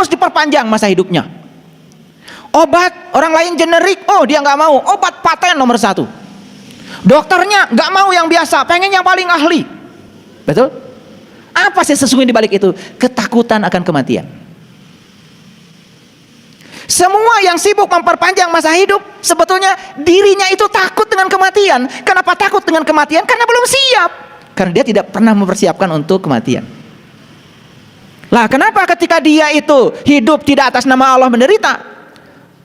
harus diperpanjang masa hidupnya. Obat orang lain generik, oh dia nggak mau, obat paten nomor 1. Dokternya nggak mau yang biasa, pengen yang paling ahli. Betul? Apa sih sesungguhnya di balik itu? Ketakutan akan kematian. Semua yang sibuk memperpanjang masa hidup, sebetulnya dirinya itu takut dengan kematian. Kenapa takut dengan kematian? Karena belum siap. Karena dia tidak pernah mempersiapkan untuk kematian. Lah kenapa ketika dia itu hidup tidak atas nama Allah menderita?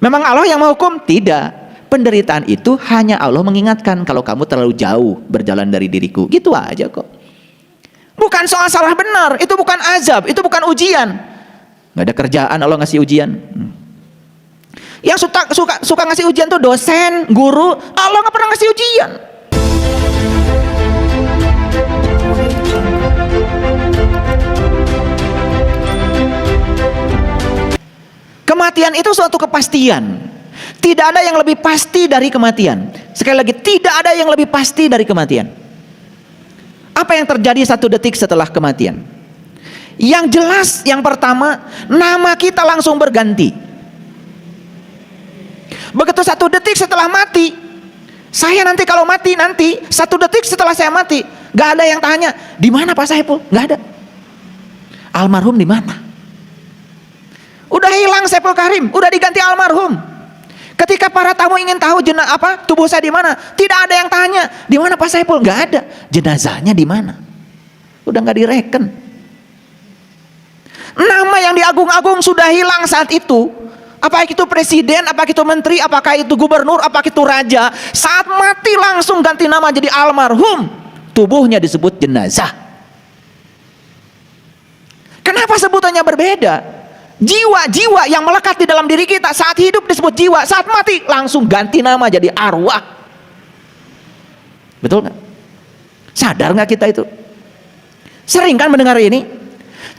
Memang Allah yang menghukum? Tidak. Penderitaan itu hanya Allah mengingatkan, kalau kamu terlalu jauh berjalan dari diriku. Gitu aja kok. Bukan soal salah benar, itu bukan azab, itu bukan ujian. Nggak ada kerjaan Allah ngasih ujian. Yang suka ngasih ujian tuh dosen, guru. Allah nggak pernah ngasih ujian. Kematian itu suatu kepastian. Tidak ada yang lebih pasti dari kematian. Sekali lagi, tidak ada yang lebih pasti dari kematian. Apa yang terjadi 1 detik setelah kematian? Yang jelas, yang pertama, nama kita langsung berganti. Begitu 1 detik setelah mati, saya nanti kalau mati nanti 1 detik setelah saya mati, gak ada yang tanya, di mana Pak Saiful? Gak ada. Almarhum di mana? Udah hilang Saiful Karim, udah diganti almarhum. Ketika para tamu ingin tahu tubuh saya di mana, tidak ada yang tanya, di mana Pak Saiful? Gak ada. Jenazahnya di mana? Udah gak direken. Nama yang diagung-agung sudah hilang saat itu. Apakah itu presiden, apakah itu menteri, apakah itu gubernur, apakah itu raja, saat mati langsung ganti nama jadi almarhum. Tubuhnya disebut jenazah. Kenapa sebutannya berbeda? Jiwa-jiwa yang melekat di dalam diri kita saat hidup disebut jiwa, saat mati langsung ganti nama jadi arwah. Betul nggak? Sadar nggak kita itu? Sering kan mendengar ini?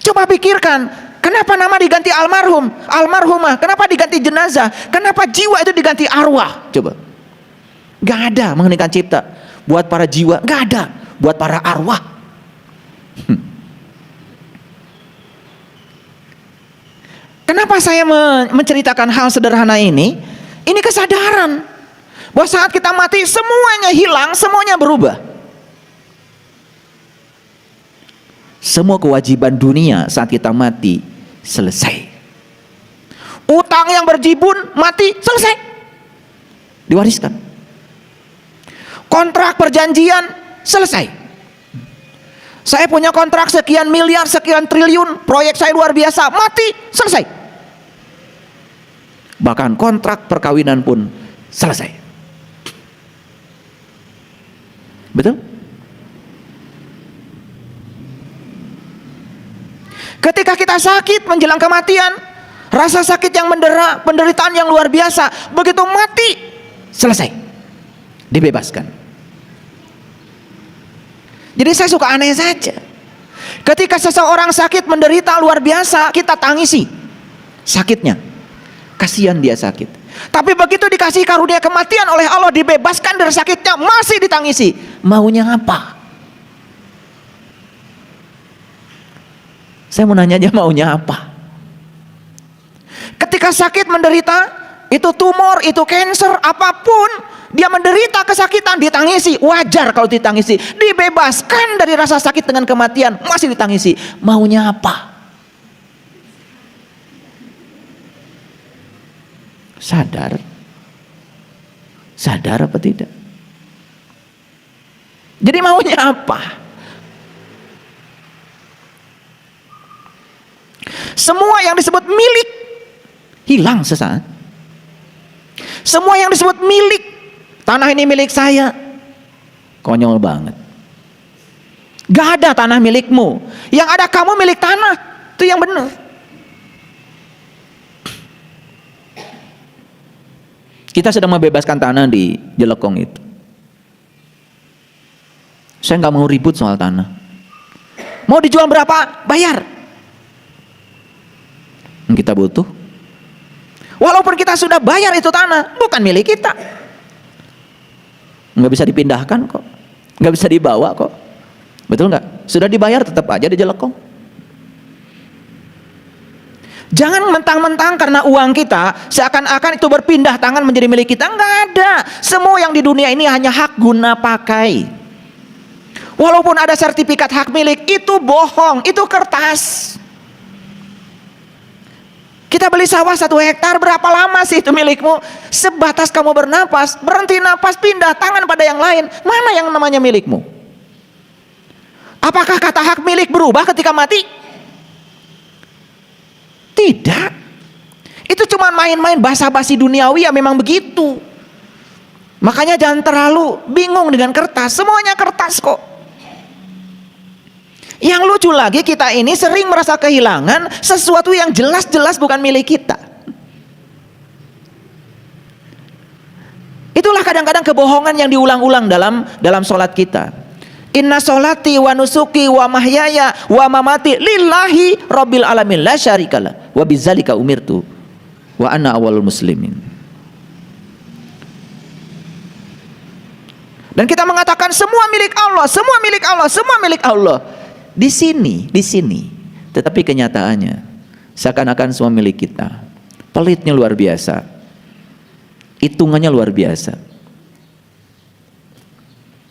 Coba pikirkan, kenapa nama diganti almarhum, almarhumah? Kenapa diganti jenazah? Kenapa jiwa itu diganti arwah? Coba. Gak ada mengeningkan cipta buat para jiwa, gak ada buat para arwah. Kenapa saya menceritakan hal sederhana ini? Ini kesadaran bahwa saat kita mati semuanya hilang, semuanya berubah. Semua kewajiban dunia saat kita mati selesai. Utang yang berjibun mati selesai, diwariskan. Kontrak perjanjian selesai. Saya punya kontrak sekian miliar, sekian triliun, proyek saya luar biasa, mati selesai. Bahkan kontrak perkawinan pun selesai. Betul? Ketika kita sakit menjelang kematian, rasa sakit yang mendera, penderitaan yang luar biasa, begitu mati selesai, dibebaskan. Jadi saya suka aneh saja, ketika seseorang sakit menderita luar biasa, kita tangisi sakitnya, kasihan dia sakit. Tapi begitu dikasih karunia kematian oleh Allah, dibebaskan dari sakitnya, masih ditangisi. Maunya apa? Saya mau nanya aja, maunya apa? Ketika sakit menderita, itu tumor, itu cancer, apapun, dia menderita kesakitan, ditangisi. Wajar kalau ditangisi. Dibebaskan dari rasa sakit dengan kematian, masih ditangisi. Maunya apa? Sadar? Sadar apa tidak? Jadi maunya apa? Semua yang disebut milik hilang sesaat. Semua yang disebut milik, tanah ini milik saya, konyol banget. Gak ada tanah milikmu. Yang ada kamu milik tanah. Itu yang benar. Kita sedang membebaskan tanah di Jelekong itu. Saya nggak mau ribut soal tanah. Mau dijual berapa? Bayar. Kita butuh. Walaupun kita sudah bayar itu tanah, bukan milik kita. Nggak bisa dipindahkan kok. Nggak bisa dibawa kok. Betul nggak? Sudah dibayar tetap aja di Jelekong. Jangan mentang-mentang karena uang kita seakan-akan itu berpindah tangan menjadi milik kita. Enggak ada. Semua yang di dunia ini hanya hak guna pakai. Walaupun ada sertifikat hak milik, itu bohong, itu kertas. Kita beli sawah 1 hektar, berapa lama sih itu milikmu? Sebatas kamu bernapas, berhenti napas, pindah tangan pada yang lain. Mana yang namanya milikmu? Apakah kata hak milik berubah ketika mati? Tidak. Itu cuma main-main basa-basi duniawi, ya memang begitu. Makanya jangan terlalu bingung dengan kertas. Semuanya kertas kok. Yang lucu lagi, kita ini sering merasa kehilangan sesuatu yang jelas-jelas bukan milik kita. Itulah kadang-kadang kebohongan yang diulang-ulang dalam sholat kita. Inna sholati wa nusuki wa mahyaya wa mamati lillahi rabbil alamin la syarikalah wa bidzalika umirtu wa anna awwalul muslimin. Dan kita mengatakan semua milik Allah, semua milik Allah, semua milik Allah. Di sini. Tetapi kenyataannya seakan-akan semua milik kita. Pelitnya luar biasa. Hitungannya luar biasa.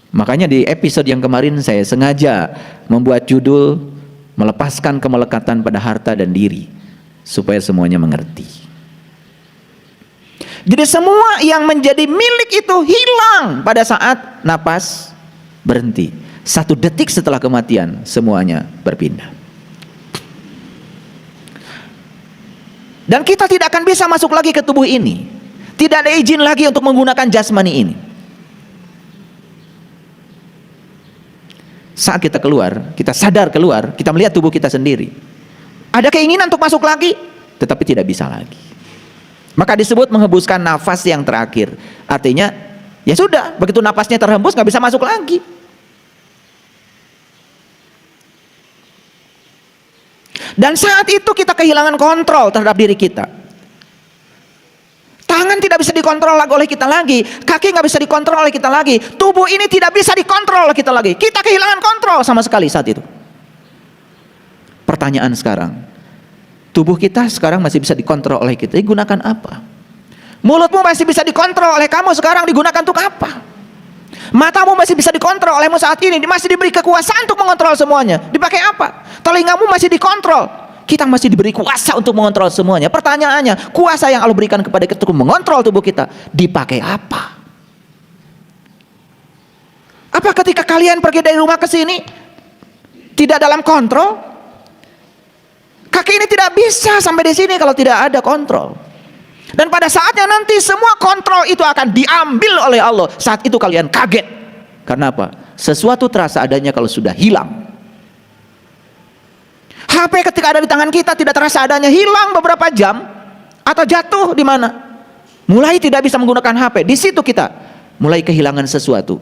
Makanya di episode yang kemarin saya sengaja membuat judul melepaskan kemelekatan pada harta dan diri supaya semuanya mengerti. Jadi semua yang menjadi milik itu hilang pada saat napas berhenti. 1 detik setelah kematian semuanya berpindah. Dan kita tidak akan bisa masuk lagi ke tubuh ini. Tidak ada izin lagi untuk menggunakan jasmani ini. Saat kita keluar, kita sadar keluar, kita melihat tubuh kita sendiri. Ada keinginan untuk masuk lagi, tetapi tidak bisa lagi. Maka disebut menghembuskan nafas yang terakhir. Artinya, ya sudah, begitu nafasnya terhembus nggak bisa masuk lagi. Dan saat itu kita kehilangan kontrol terhadap diri kita. Tangan tidak bisa dikontrol oleh kita lagi, kaki nggak bisa dikontrol oleh kita lagi, tubuh ini tidak bisa dikontrol oleh kita lagi. Kita kehilangan kontrol sama sekali saat itu. Pertanyaan sekarang, tubuh kita sekarang masih bisa dikontrol oleh kita, digunakan apa? Mulutmu masih bisa dikontrol oleh kamu sekarang, digunakan untuk apa? Matamu masih bisa dikontrol olehmu saat ini, masih diberi kekuasaan untuk mengontrol semuanya. Dipakai apa? Telingamu masih dikontrol. Kita masih diberi kuasa untuk mengontrol semuanya. Pertanyaannya, kuasa yang Allah berikan kepada kita untuk mengontrol tubuh kita dipakai apa? Apa ketika kalian pergi dari rumah ke sini tidak dalam kontrol? Kaki ini tidak bisa sampai di sini kalau tidak ada kontrol. Dan pada saatnya nanti semua kontrol itu akan diambil oleh Allah. Saat itu kalian kaget. Karena apa? Sesuatu terasa adanya kalau sudah hilang. HP ketika ada di tangan kita tidak terasa adanya, hilang beberapa jam atau jatuh di mana? Mulai tidak bisa menggunakan HP. Di situ kita mulai kehilangan sesuatu.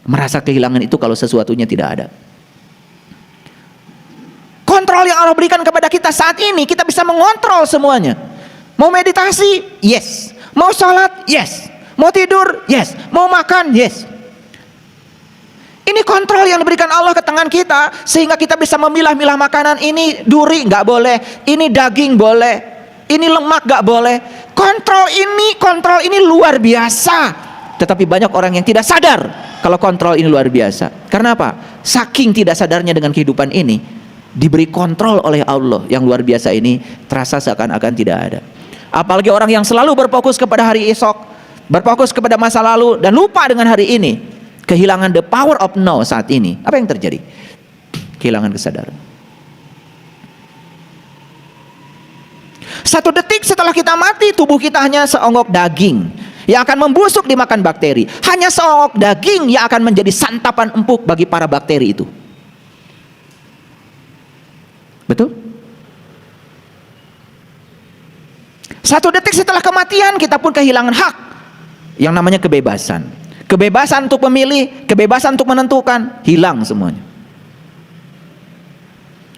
Merasa kehilangan itu kalau sesuatunya tidak ada. Kontrol yang Allah berikan kepada kita saat ini, kita bisa mengontrol semuanya. Mau meditasi? Yes. Mau sholat? Yes. Mau tidur? Yes. Mau makan? Yes. Ini kontrol yang diberikan Allah ke tangan kita, sehingga kita bisa memilah-milah makanan. Ini duri nggak boleh, ini daging boleh, ini lemak nggak boleh. Kontrol ini luar biasa. Tetapi banyak orang yang tidak sadar kalau kontrol ini luar biasa. Karena apa? Saking tidak sadarnya dengan kehidupan ini, diberi kontrol oleh Allah yang luar biasa ini, terasa seakan-akan tidak ada. Apalagi orang yang selalu berfokus kepada hari esok, berfokus kepada masa lalu, dan lupa dengan hari ini. Kehilangan the power of now saat ini. Apa yang terjadi? Kehilangan kesadaran. 1 detik setelah kita mati, tubuh kita hanya seonggok daging yang akan membusuk dimakan bakteri. Hanya seonggok daging yang akan menjadi santapan empuk bagi para bakteri itu. Betul? 1 detik setelah kematian, kita pun kehilangan hak yang namanya kebebasan. Kebebasan untuk memilih, kebebasan untuk menentukan, hilang semuanya.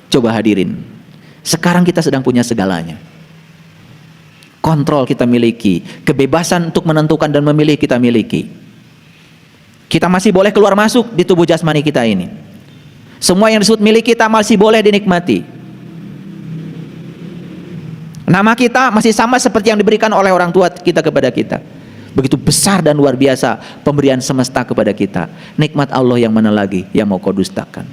Coba hadirin, sekarang kita sedang punya segalanya. Kontrol kita miliki, kebebasan untuk menentukan dan memilih kita miliki. Kita masih boleh keluar masuk di tubuh jasmani kita ini. Semua yang disebut milik kita masih boleh dinikmati. Nama kita masih sama seperti yang diberikan oleh orang tua kita kepada kita. Begitu besar dan luar biasa pemberian semesta kepada kita. Nikmat Allah yang mana lagi yang mau kau dustakan?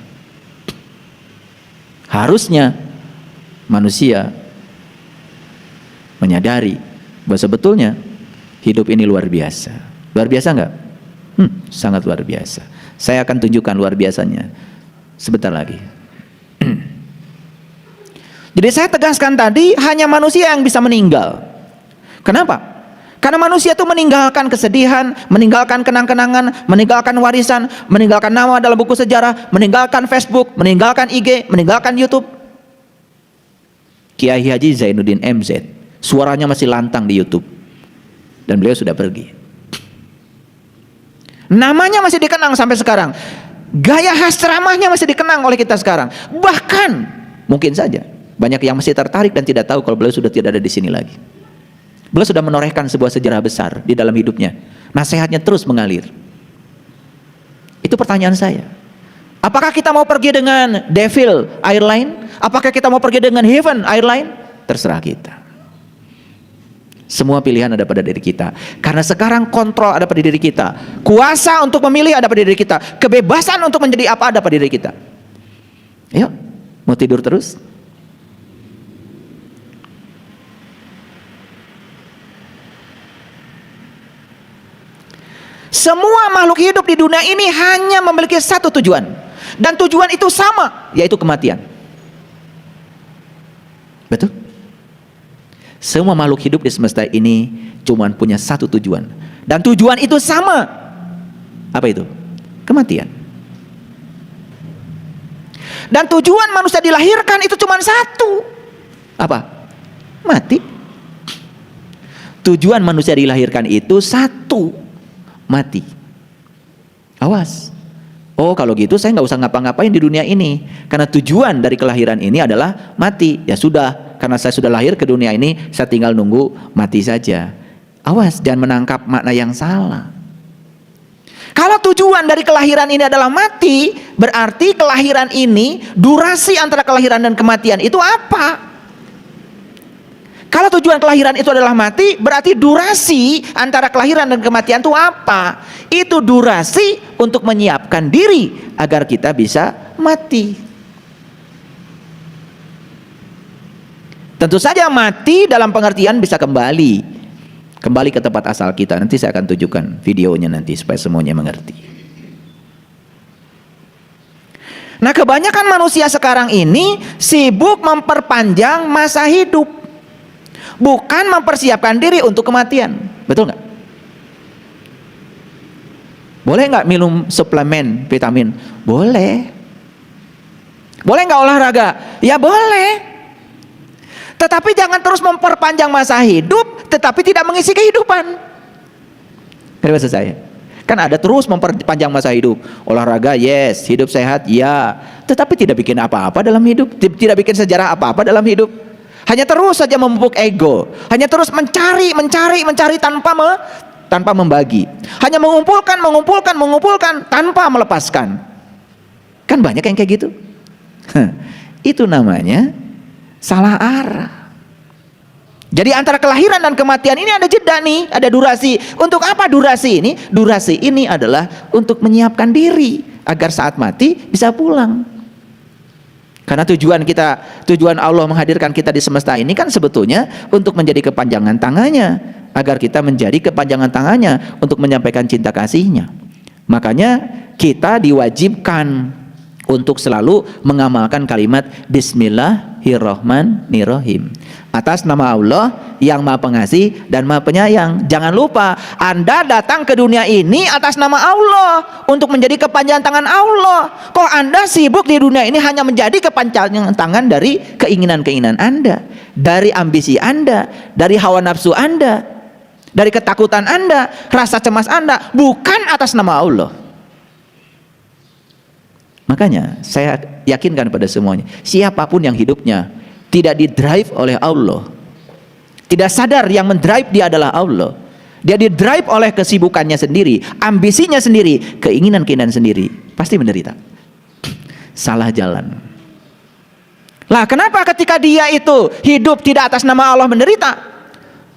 Harusnya manusia menyadari bahwa sebetulnya hidup ini luar biasa. Luar biasa enggak? Sangat luar biasa. Saya akan tunjukkan luar biasanya sebentar lagi. Jadi saya tegaskan tadi, hanya manusia yang bisa meninggal. Kenapa? Karena manusia itu meninggalkan kesedihan, meninggalkan kenang-kenangan, meninggalkan warisan, meninggalkan nama dalam buku sejarah, meninggalkan Facebook, meninggalkan IG, meninggalkan YouTube. Kiai Haji Zainuddin MZ, suaranya masih lantang di YouTube, dan beliau sudah pergi. Namanya masih dikenang sampai sekarang. Gaya khas ceramahnya masih dikenang oleh kita sekarang. Bahkan mungkin saja banyak yang masih tertarik dan tidak tahu kalau beliau sudah tidak ada di sini lagi. Beliau sudah menorehkan sebuah sejarah besar di dalam hidupnya. Nasihatnya terus mengalir. Itu pertanyaan saya. Apakah kita mau pergi dengan Devil Airline? Apakah kita mau pergi dengan Heaven Airline? Terserah kita. Semua pilihan ada pada diri kita. Karena sekarang kontrol ada pada diri kita. Kuasa untuk memilih ada pada diri kita. Kebebasan untuk menjadi apa ada pada diri kita. Yuk, mau tidur terus? Semua makhluk hidup di dunia ini hanya memiliki satu tujuan. Dan tujuan itu sama, yaitu kematian. Betul? Semua makhluk hidup di semesta ini cuma punya satu tujuan. Dan tujuan itu sama. Apa itu? Kematian. Dan tujuan manusia dilahirkan itu cuma satu. Apa? Mati. Tujuan manusia dilahirkan itu satu. Mati. Awas. Oh, kalau gitu saya nggak usah ngapa-ngapain di dunia ini, karena tujuan dari kelahiran ini adalah mati. Ya sudah, karena saya sudah lahir ke dunia ini, saya tinggal nunggu mati saja. Awas, jangan menangkap makna yang salah. Kalau tujuan dari kelahiran ini adalah mati, berarti kelahiran ini, durasi antara kelahiran dan kematian itu apa? Kalau tujuan kelahiran itu adalah mati, berarti durasi antara kelahiran dan kematian itu apa? Itu durasi untuk menyiapkan diri agar kita bisa mati. Tentu saja mati dalam pengertian bisa kembali ke tempat asal kita. Nanti saya akan tunjukkan videonya nanti supaya semuanya mengerti. Nah, kebanyakan manusia sekarang ini sibuk memperpanjang masa hidup, bukan mempersiapkan diri untuk kematian. Betul nggak? Boleh nggak minum suplemen vitamin? Boleh. Boleh nggak olahraga? Ya boleh. Tetapi jangan terus memperpanjang masa hidup tetapi tidak mengisi kehidupan. Ngerti maksud saya? Kan ada terus memperpanjang masa hidup. Olahraga yes, hidup sehat ya, tetapi tidak bikin apa-apa dalam hidup, tidak bikin sejarah apa-apa dalam hidup. Hanya terus saja memupuk ego, hanya terus mencari tanpa membagi, hanya mengumpulkan tanpa melepaskan. Kan banyak yang kayak gitu. Itu namanya salah arah. Jadi antara kelahiran dan kematian ini ada jeda nih, ada durasi. Untuk apa durasi ini? Durasi ini adalah untuk menyiapkan diri agar saat mati bisa pulang. Karena tujuan Allah menghadirkan kita di semesta ini kan sebetulnya untuk menjadi kepanjangan tangannya, agar kita menjadi kepanjangan tangannya untuk menyampaikan cinta kasihnya. Makanya kita diwajibkan untuk selalu mengamalkan kalimat Bismillahirrahmanirrahim, atas nama Allah yang Maha Pengasih dan Maha Penyayang. Jangan lupa, Anda datang ke dunia ini atas nama Allah, untuk menjadi kepanjangan tangan Allah. Kok Anda sibuk di dunia ini hanya menjadi kepanjangan tangan dari keinginan-keinginan Anda, dari ambisi Anda, dari hawa nafsu Anda, dari ketakutan Anda, rasa cemas Anda, bukan atas nama Allah. Makanya saya yakinkan pada semuanya, siapapun yang hidupnya tidak didrive oleh Allah, tidak sadar yang mendrive dia adalah Allah, dia didrive oleh kesibukannya sendiri, ambisinya sendiri, keinginan-keinginan sendiri, pasti menderita, salah jalan. Lah kenapa ketika dia itu hidup tidak atas nama Allah menderita?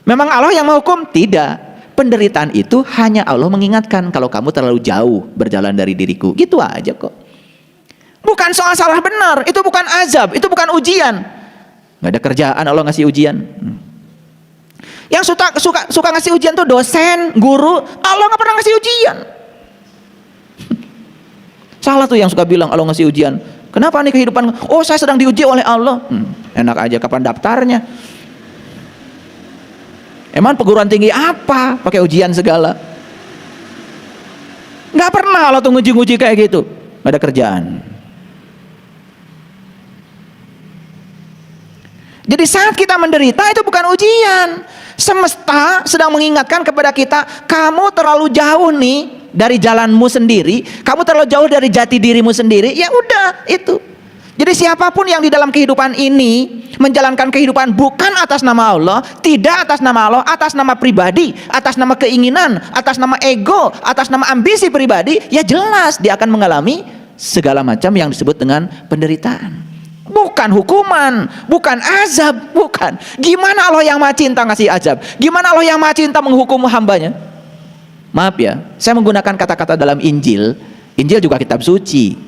Memang Allah yang menghukum? Tidak. Penderitaan itu hanya Allah mengingatkan, kalau kamu terlalu jauh berjalan dari diriku. Gitu aja kok. Bukan soal salah benar, itu bukan azab, itu bukan ujian. Nggak ada kerjaan Allah ngasih ujian. Yang suka ngasih ujian tuh dosen, guru. Allah nggak pernah ngasih ujian. Salah tuh yang suka bilang Allah ngasih ujian. Kenapa nih kehidupan? Oh, saya sedang diuji oleh Allah. Enak aja, kapan daftarnya? Emang perguruan tinggi apa? Pakai ujian segala. Nggak pernah Allah tuh nguji-nguji kayak gitu. Nggak ada kerjaan. Jadi saat kita menderita itu bukan ujian. Semesta sedang mengingatkan kepada kita, kamu terlalu jauh nih dari jalanmu sendiri, kamu terlalu jauh dari jati dirimu sendiri. Ya udah, itu. Jadi siapapun yang di dalam kehidupan ini menjalankan kehidupan bukan atas nama Allah, tidak atas nama Allah, atas nama pribadi, atas nama keinginan, atas nama ego, atas nama ambisi pribadi, ya jelas dia akan mengalami segala macam yang disebut dengan penderitaan. Bukan hukuman, bukan azab, bukan. Gimana Allah yang Maha Cinta ngasih azab? Gimana Allah yang Maha Cinta menghukum hambanya? Maaf ya, saya menggunakan kata-kata dalam Injil. Injil juga kitab suci.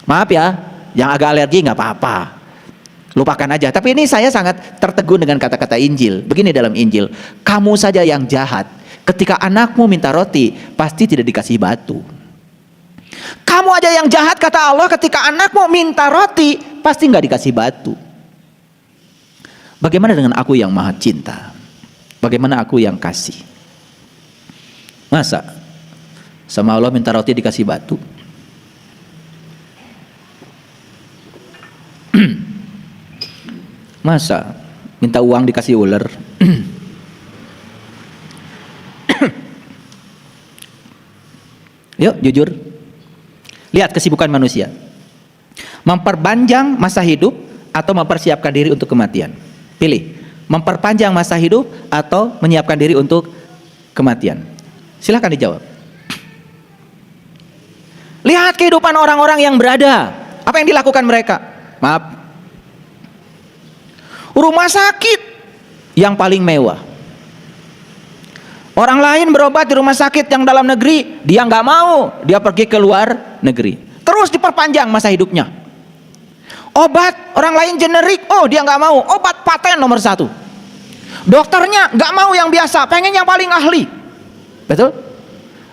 Maaf ya, yang agak alergi nggak apa-apa, lupakan aja. Tapi ini saya sangat tertegun dengan kata-kata Injil. Begini dalam Injil, kamu saja yang jahat, ketika anakmu minta roti pasti tidak dikasih batu. Kamu aja yang jahat, kata Allah, ketika anakmu minta roti pasti nggak dikasih batu. Bagaimana dengan aku yang Maha Cinta? Bagaimana aku yang kasih? Masa sama Allah minta roti dikasih batu? Masa minta uang dikasih ular? Yuk jujur, lihat kesibukan manusia. Memperpanjang masa hidup atau mempersiapkan diri untuk kematian? Pilih, memperpanjang masa hidup atau menyiapkan diri untuk kematian. Silahkan dijawab. Lihat kehidupan orang-orang yang berada, apa yang dilakukan mereka? Maaf, rumah sakit yang paling mewah. Orang lain berobat di rumah sakit yang dalam negeri, dia nggak mau, dia pergi ke luar negeri. Terus diperpanjang masa hidupnya. Obat orang lain generik, oh dia nggak mau, obat paten nomor 1. Dokternya nggak mau yang biasa, pengen yang paling ahli. Betul?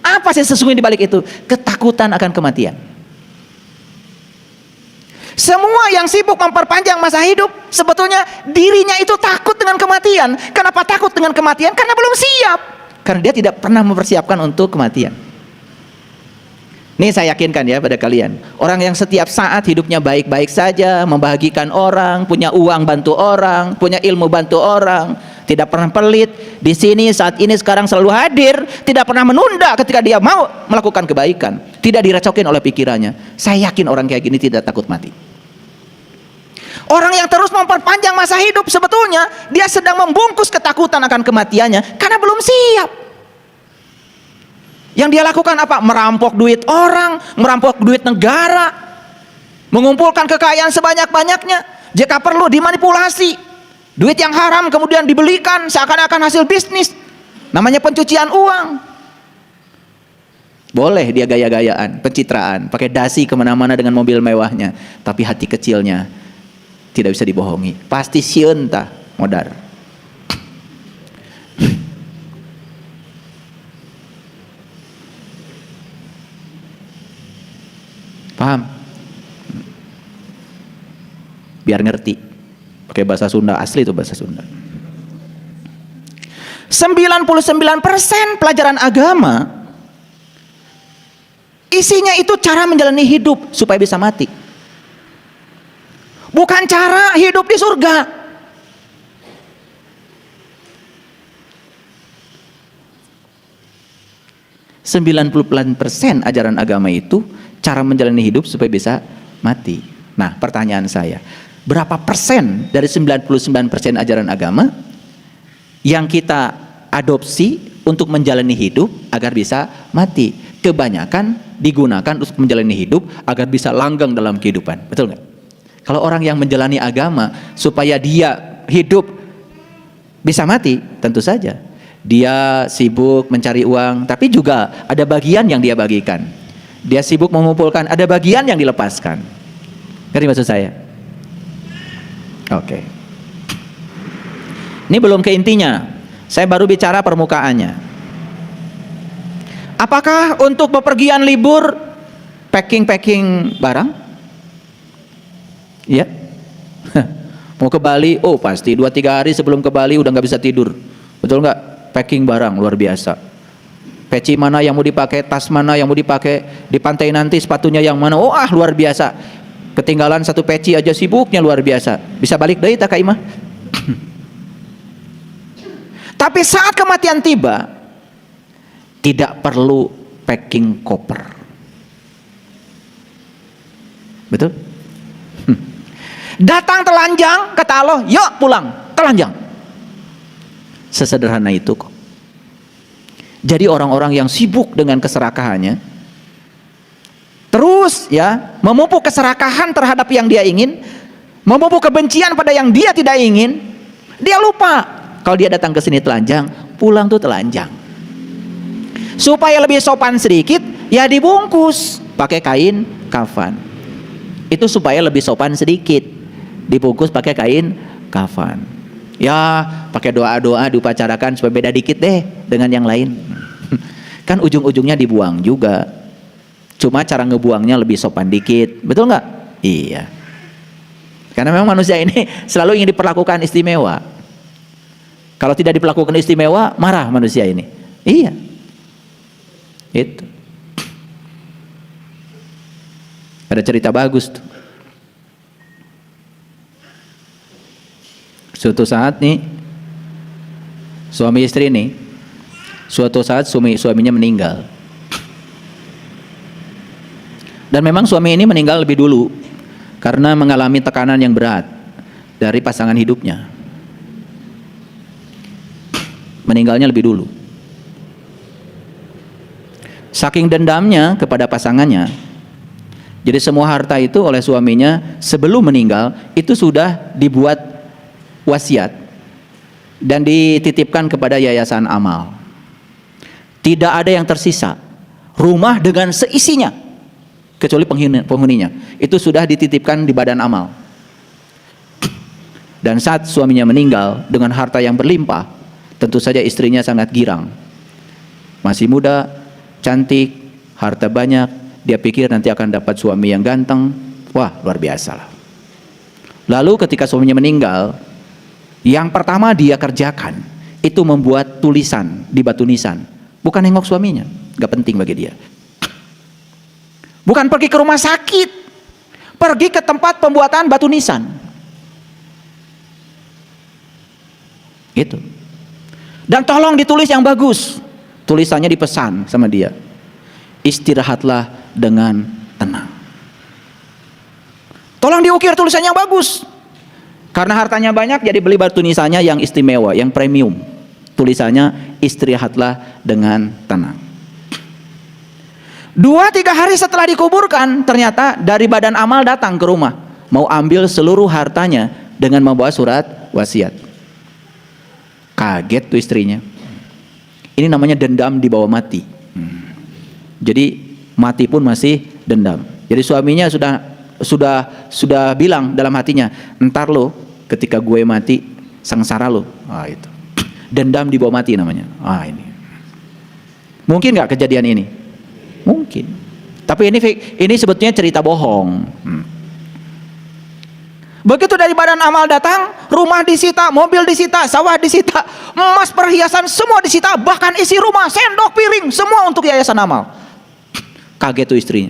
Apa sih sesungguhnya di balik itu? Ketakutan akan kematian. Semua yang sibuk memperpanjang masa hidup, sebetulnya dirinya itu takut dengan kematian. Kenapa takut dengan kematian? Karena belum siap. Karena dia tidak pernah mempersiapkan untuk kematian. Nih saya yakinkan ya pada kalian, orang yang setiap saat hidupnya baik-baik saja, membahagikan orang, punya uang bantu orang, punya ilmu bantu orang, tidak pernah pelit, di sini saat ini sekarang selalu hadir, tidak pernah menunda ketika dia mau melakukan kebaikan, tidak direcokin oleh pikirannya. Saya yakin orang kayak gini tidak takut mati. Orang yang terus memperpanjang masa hidup, sebetulnya dia sedang membungkus ketakutan akan kematiannya karena belum siap. Yang dia lakukan apa? Merampok duit orang, merampok duit negara, mengumpulkan kekayaan sebanyak-banyaknya, jika perlu dimanipulasi. Duit yang haram kemudian dibelikan seakan-akan hasil bisnis, namanya pencucian uang. Boleh dia gaya-gayaan, pencitraan, pakai dasi kemana-mana dengan mobil mewahnya, tapi hati kecilnya tidak bisa dibohongi, pasti sieun tah modar. Paham? Biar ngerti. Pakai bahasa Sunda, asli itu bahasa Sunda. 99% pelajaran agama isinya itu cara menjalani hidup supaya bisa mati. Bukan cara hidup di surga. %90 ajaran agama itu cara menjalani hidup supaya bisa mati. Nah, pertanyaan saya, berapa persen dari 99% ajaran agama yang kita adopsi untuk menjalani hidup agar bisa mati? Kebanyakan digunakan untuk menjalani hidup agar bisa langgeng dalam kehidupan. Betul nggak? Kalau orang yang menjalani agama supaya dia hidup bisa mati, tentu saja dia sibuk mencari uang, tapi juga ada bagian yang dia bagikan. Dia sibuk mengumpulkan, ada bagian yang dilepaskan. Ngerti maksud saya? Oke. Ini belum ke intinya. Saya baru bicara permukaannya. Apakah untuk bepergian libur packing barang? Iya. Mau ke Bali, oh pasti 2-3 hari sebelum ke Bali udah nggak bisa tidur. Betul nggak? Packing barang luar biasa. Peci mana yang mau dipakai, tas mana yang mau dipakai, di pantai nanti sepatunya yang mana, oh luar biasa. Ketinggalan satu peci aja sibuknya luar biasa. Bisa balik deui tak Kak Imah? Tapi saat kematian tiba, tidak perlu packing koper. Betul? Datang telanjang, kata Allah, yuk pulang, telanjang. Sesederhana itu kok. Jadi orang-orang yang sibuk dengan keserakahannya, terus ya memupuk keserakahan terhadap yang dia ingin, memupuk kebencian pada yang dia tidak ingin, dia lupa kalau dia datang ke sini telanjang, pulang tuh telanjang. Supaya lebih sopan sedikit, ya dibungkus pakai kain kafan. Itu supaya lebih sopan sedikit, dibungkus pakai kain kafan. Ya pakai doa-doa diupacarakan supaya beda dikit deh dengan yang lain. Kan ujung-ujungnya dibuang juga. Cuma cara ngebuangnya lebih sopan dikit, betul nggak? Iya. Karena memang manusia ini selalu ingin diperlakukan istimewa. Kalau tidak diperlakukan istimewa, marah manusia ini. Iya. Itu. Ada cerita bagus tuh. Suatu saat nih, suami istri nih, suatu saat suaminya meninggal. Dan memang suami ini meninggal lebih dulu karena mengalami tekanan yang berat dari pasangan hidupnya. Meninggalnya lebih dulu. Saking dendamnya kepada pasangannya, jadi semua harta itu oleh suaminya sebelum meninggal itu sudah dibuat wasiat dan dititipkan kepada yayasan amal. Tidak ada yang tersisa. Rumah dengan seisinya kecuali penghuninya itu sudah dititipkan di badan amal. Dan saat suaminya meninggal dengan harta yang berlimpah, tentu saja istrinya sangat girang. Masih muda, cantik, harta banyak, dia pikir nanti akan dapat suami yang ganteng. Wah, luar biasa lah. Lalu ketika suaminya meninggal, yang pertama dia kerjakan itu membuat tulisan di batu nisan. Bukan nengok suaminya, gak penting bagi dia. Bukan pergi ke rumah sakit, pergi ke tempat pembuatan batu nisan. Gitu. Dan tolong ditulis yang bagus. Tulisannya dipesan sama dia. Istirahatlah dengan tenang. Tolong diukir tulisannya yang bagus. Karena hartanya banyak, jadi beli batu nisannya yang istimewa, yang premium. Tulisannya istirahatlah dengan tenang. 2-3 hari setelah dikuburkan, ternyata dari badan amal datang ke rumah, mau ambil seluruh hartanya dengan membawa surat wasiat. Kaget tuh istrinya. Ini namanya dendam di bawah mati. Jadi mati pun masih dendam. Jadi suaminya sudah bilang dalam hatinya, entar lo ketika gue mati sengsara lo. Itu. Dendam di bawah mati namanya. Ini. Mungkin nggak kejadian ini? Mungkin. Tapi ini sebetulnya cerita bohong. Begitu dari badan amal datang, rumah disita, mobil disita, sawah disita, emas perhiasan semua disita, bahkan isi rumah, sendok, piring, semua untuk yayasan amal. Kaget tuh istrinya.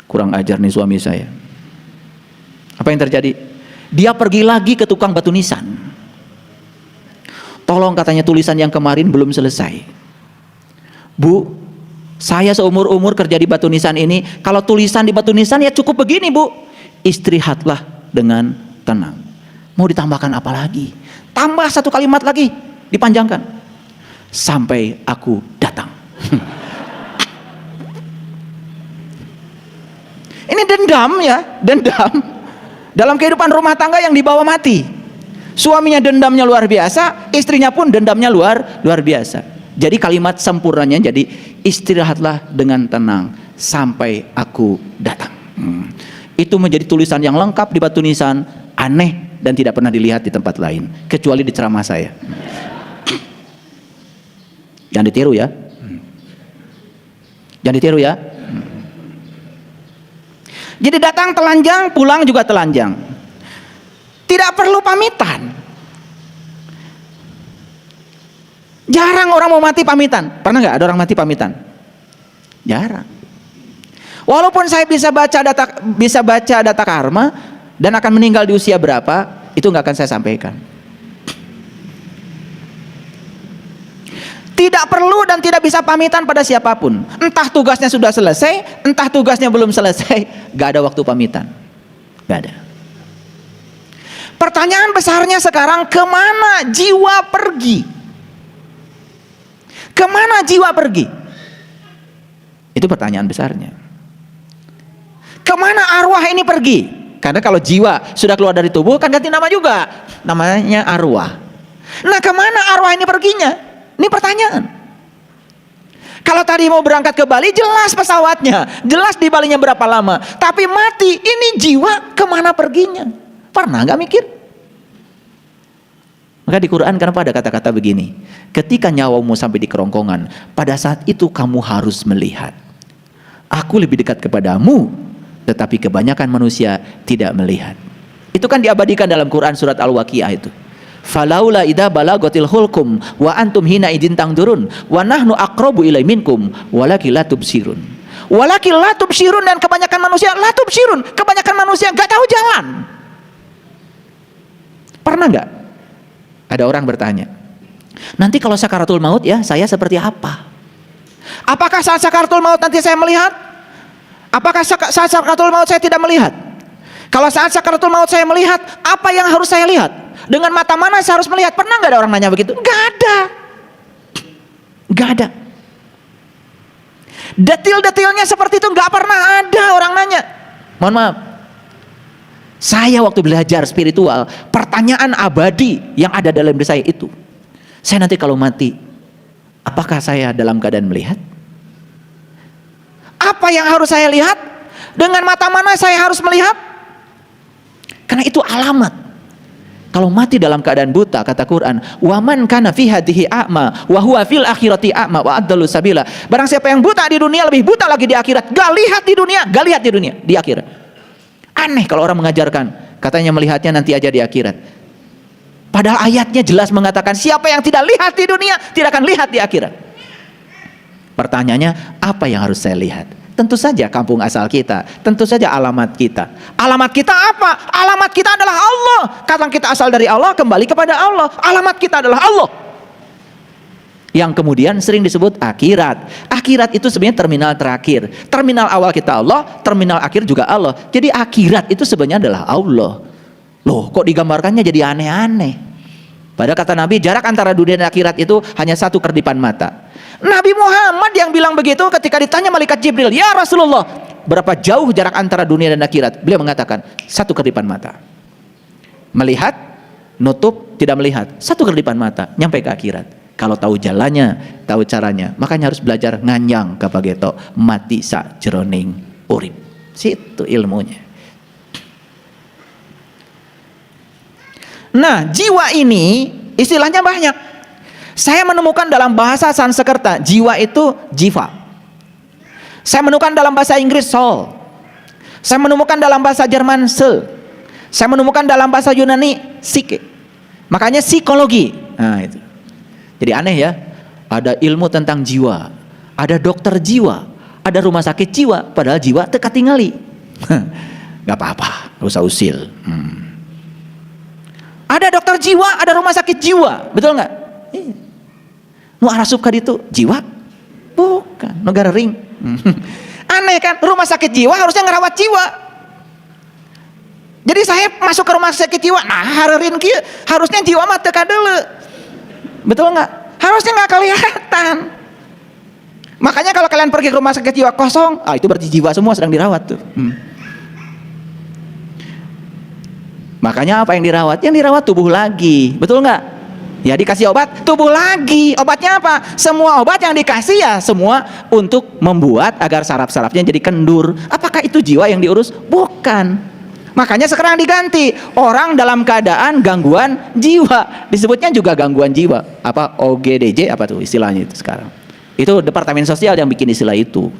Kurang ajar nih suami saya. Apa yang terjadi? Dia pergi lagi ke tukang batu nisan. Tolong, katanya, tulisan yang kemarin belum selesai. Bu, saya seumur-umur kerja di batu nisan ini, kalau tulisan di batu nisan ya cukup begini, Bu. Istirahatlah dengan tenang. Mau ditambahkan apa lagi? Tambah satu kalimat lagi, dipanjangkan. Sampai aku datang. Ini dendam ya, dendam. Dalam kehidupan rumah tangga yang dibawa mati. Suaminya dendamnya luar biasa, istrinya pun dendamnya luar biasa. Jadi kalimat sempurnanya jadi istirahatlah dengan tenang sampai aku datang. Itu menjadi tulisan yang lengkap di batu nisan, aneh dan tidak pernah dilihat di tempat lain kecuali di ceramah saya. Jangan ditiru ya. Jangan ditiru ya. Jadi datang telanjang, pulang juga telanjang. Tidak perlu pamitan. Jarang orang mau mati pamitan. Pernah nggak ada orang mati pamitan? Jarang. Walaupun saya bisa baca data karma dan akan meninggal di usia berapa, itu nggak akan saya sampaikan. Tidak perlu dan tidak bisa pamitan pada siapapun. Entah tugasnya sudah selesai, entah tugasnya belum selesai, gak ada waktu pamitan. Gak ada. Pertanyaan besarnya sekarang, kemana jiwa pergi? Kemana jiwa pergi? Itu pertanyaan besarnya. Kemana arwah ini pergi? Karena kalau jiwa sudah keluar dari tubuh kan ganti nama juga, namanya arwah. Nah, kemana arwah ini perginya? Ini pertanyaan. Kalau tadi mau berangkat ke Bali, jelas pesawatnya, jelas di Balinya berapa lama. Tapi mati, ini jiwa kemana perginya? Pernah nggak mikir? Maka di Quran kenapa ada kata-kata begini? Ketika nyawamu sampai di kerongkongan, pada saat itu kamu harus melihat. Aku lebih dekat kepadamu, tetapi kebanyakan manusia tidak melihat. Itu kan diabadikan dalam Quran surat Al-Waqiah itu. Falaula idza balagatil hulkum wa antum hina idin tangdurun wa nahnu aqrabu ilai minkum walakin la tubsirun. Walakin la tubsirun, dan kebanyakan manusia la tubsirun, kebanyakan manusia enggak tahu jalan. Pernah enggak ada orang bertanya, nanti kalau sakaratul maut ya saya seperti apa? Apakah saat sakaratul maut nanti saya melihat? Apakah saat sakaratul maut saya tidak melihat? Kalau saat sakaratul maut saya melihat, apa yang harus saya lihat? Dengan mata mana saya harus melihat? Pernah nggak ada orang nanya begitu? Nggak ada. Nggak ada. Detil-detilnya seperti itu nggak pernah ada orang nanya. Mohon maaf. Saya waktu belajar spiritual, pertanyaan abadi yang ada dalam diri saya itu, saya nanti kalau mati, apakah saya dalam keadaan melihat? Apa yang harus saya lihat? Dengan mata mana saya harus melihat? Karena itu alamat. Kalau mati dalam keadaan buta, kata Quran, waman kana fi hadhihi a'ma wa huwa fil akhirati a'ma wa adallu sabila. Barang siapa yang buta di dunia lebih buta lagi di akhirat. Gak lihat di dunia, gak lihat di dunia, di akhirat. Aneh kalau orang mengajarkan, katanya melihatnya nanti aja di akhirat. Padahal ayatnya jelas mengatakan siapa yang tidak lihat di dunia tidak akan lihat di akhirat. Pertanyaannya, apa yang harus saya lihat? Tentu saja kampung asal kita, tentu saja alamat kita. Alamat kita apa? Alamat kita adalah Allah. Karena kita asal dari Allah, kembali kepada Allah. Alamat kita adalah Allah. Yang kemudian sering disebut akhirat. Akhirat itu sebenarnya terminal terakhir. Terminal awal kita Allah, terminal akhir juga Allah. Jadi akhirat itu sebenarnya adalah Allah. Loh, kok digambarkannya jadi aneh-aneh? Padahal kata Nabi, jarak antara dunia dan akhirat itu hanya satu kerdipan mata. Nabi Muhammad yang bilang begitu ketika ditanya malaikat Jibril, ya Rasulullah, berapa jauh jarak antara dunia dan akhirat? Beliau mengatakan, satu kerdipan mata. Melihat, nutup, tidak melihat. Satu kerdipan mata, nyampe ke akhirat. Kalau tahu jalannya, tahu caranya, makanya harus belajar nganyang kapageto, mati sa jeroning urip. Situ ilmunya. Nah, jiwa ini istilahnya banyak. Saya menemukan dalam bahasa Sanskerta, jiwa itu jiva. Saya menemukan dalam bahasa Inggris soul. Saya menemukan dalam bahasa Jerman soul. Saya menemukan dalam bahasa Yunani psyche. Makanya psikologi. Nah, itu. Jadi aneh ya. Ada ilmu tentang jiwa, ada dokter jiwa, ada rumah sakit jiwa, padahal jiwa teka tingali. Gak apa-apa, gak usah usil. Ada dokter jiwa, ada rumah sakit jiwa, betul nggak? Nu arasup ka ditu jiwa? Bukan, negara ring. Aneh kan, rumah sakit jiwa harusnya ngerawat jiwa. Jadi saya masuk ke rumah sakit jiwa, nah harerin kieu, harusnya jiwa mah teu kadeuleu. Betul nggak? Harusnya nggak kelihatan. Makanya kalau kalian pergi ke rumah sakit jiwa kosong, itu berarti jiwa semua sedang dirawat tuh. Makanya apa yang dirawat? Yang dirawat tubuh lagi, betul nggak? Ya dikasih obat, tubuh lagi. Obatnya apa? Semua obat yang dikasih ya semua untuk membuat agar saraf-sarafnya jadi kendur. Apakah itu jiwa yang diurus? Bukan. Makanya sekarang diganti, orang dalam keadaan gangguan jiwa. Disebutnya juga gangguan jiwa. Apa OGDJ apa tuh istilahnya itu sekarang? Itu Departemen Sosial yang bikin istilah itu.